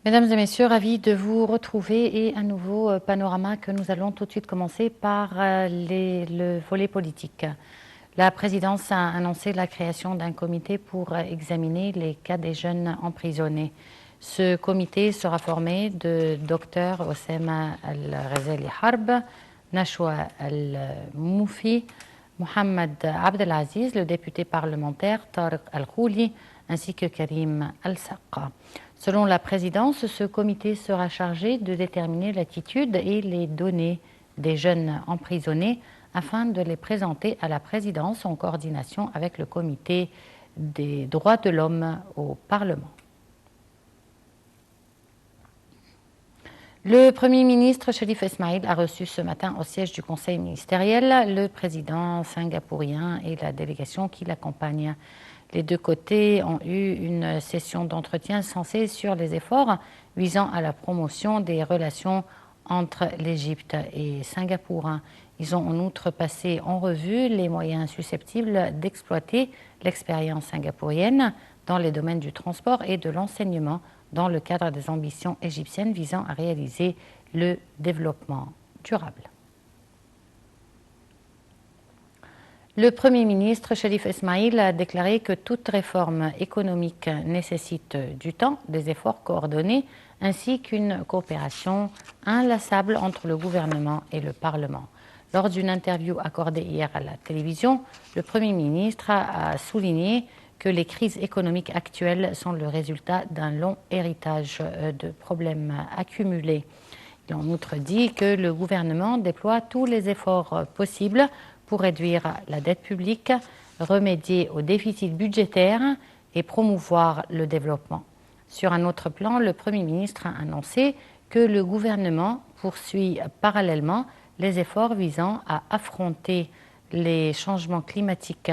Mesdames et messieurs, ravi de vous retrouver et un nouveau panorama que nous allons tout de suite commencer par le volet politique. La présidence a annoncé la création d'un comité pour examiner les cas des jeunes emprisonnés. Ce comité sera formé de Dr Oussama Al-Ghazali Harb, Nashwa Al-Moufi, Mohamed Abdelaziz, le député parlementaire Tariq Al-Khouli, ainsi que Karim Al-Saqqa. Selon la présidence, ce comité sera chargé de déterminer l'attitude et les données des jeunes emprisonnés afin de les présenter à la présidence en coordination avec le comité des droits de l'homme au Parlement. Le Premier ministre Sharif Esmail a reçu ce matin au siège du Conseil ministériel le président singapourien et la délégation qui l'accompagne. Les deux côtés ont eu une session d'entretien sensée sur les efforts visant à la promotion des relations entre l'Égypte et Singapour. Ils ont en outre passé en revue les moyens susceptibles d'exploiter l'expérience singapourienne dans les domaines du transport et de l'enseignement dans le cadre des ambitions égyptiennes visant à réaliser le développement durable. Le Premier ministre Sharif Esmail a déclaré que toute réforme économique nécessite du temps, des efforts coordonnés ainsi qu'une coopération inlassable entre le gouvernement et le Parlement. Lors d'une interview accordée hier à la télévision, le Premier ministre a souligné que les crises économiques actuelles sont le résultat d'un long héritage de problèmes accumulés. Il a en outre dit que le gouvernement déploie tous les efforts possibles pour réduire la dette publique, remédier au déficit budgétaire et promouvoir le développement. Sur un autre plan, le Premier ministre a annoncé que le gouvernement poursuit parallèlement les efforts visant à affronter les changements climatiques.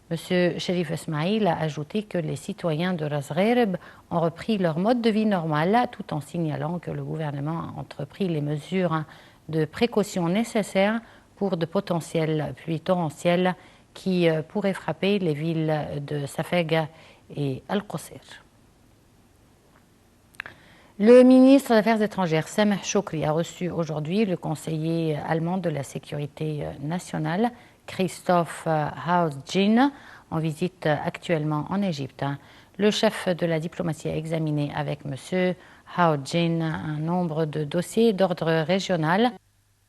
M. Sharif Esmail a ajouté que les citoyens de Ras Gharib ont repris leur mode de vie normal tout en signalant que le gouvernement a entrepris les mesures de précaution nécessaires pour de potentielles pluies torrentielles qui pourraient frapper les villes de Safeg et Al-Qusir. Le ministre des Affaires étrangères, Sameh Shoukry, a reçu aujourd'hui le conseiller allemand de la sécurité nationale, Christoph Hausdin, en visite actuellement en Égypte. Le chef de la diplomatie a examiné avec M. Hausdin un nombre de dossiers d'ordre régional,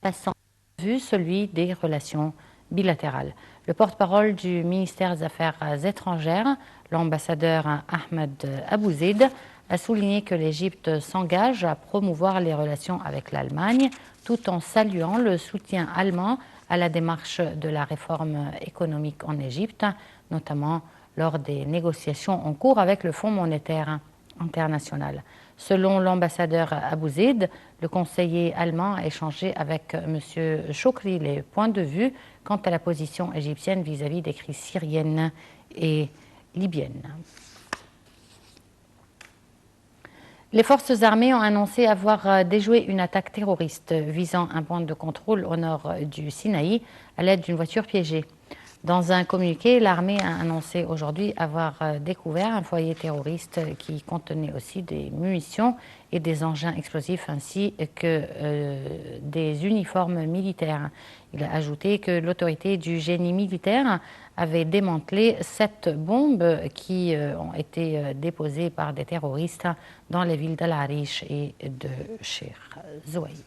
passant en vue celui des relations bilatérales. Le porte-parole du ministère des Affaires étrangères, l'ambassadeur Ahmed Abouzeid, a souligné que l'Égypte s'engage à promouvoir les relations avec l'Allemagne tout en saluant le soutien allemand à la démarche de la réforme économique en Égypte, notamment lors des négociations en cours avec le Fonds monétaire international. Selon l'ambassadeur Abouzeid, le conseiller allemand a échangé avec M. Shoukry les points de vue quant à la position égyptienne vis-à-vis des crises syriennes et libyennes. Les forces armées ont annoncé avoir déjoué une attaque terroriste visant un point de contrôle au nord du Sinaï à l'aide d'une voiture piégée. Dans un communiqué, l'armée a annoncé aujourd'hui avoir découvert un foyer terroriste qui contenait aussi des munitions et des engins explosifs ainsi que des uniformes militaires. Il a ajouté que l'autorité du génie militaire avait démantelé 7 bombes qui ont été déposées par des terroristes dans les villes d'Al-Arish et de Sheikh Zouaïd.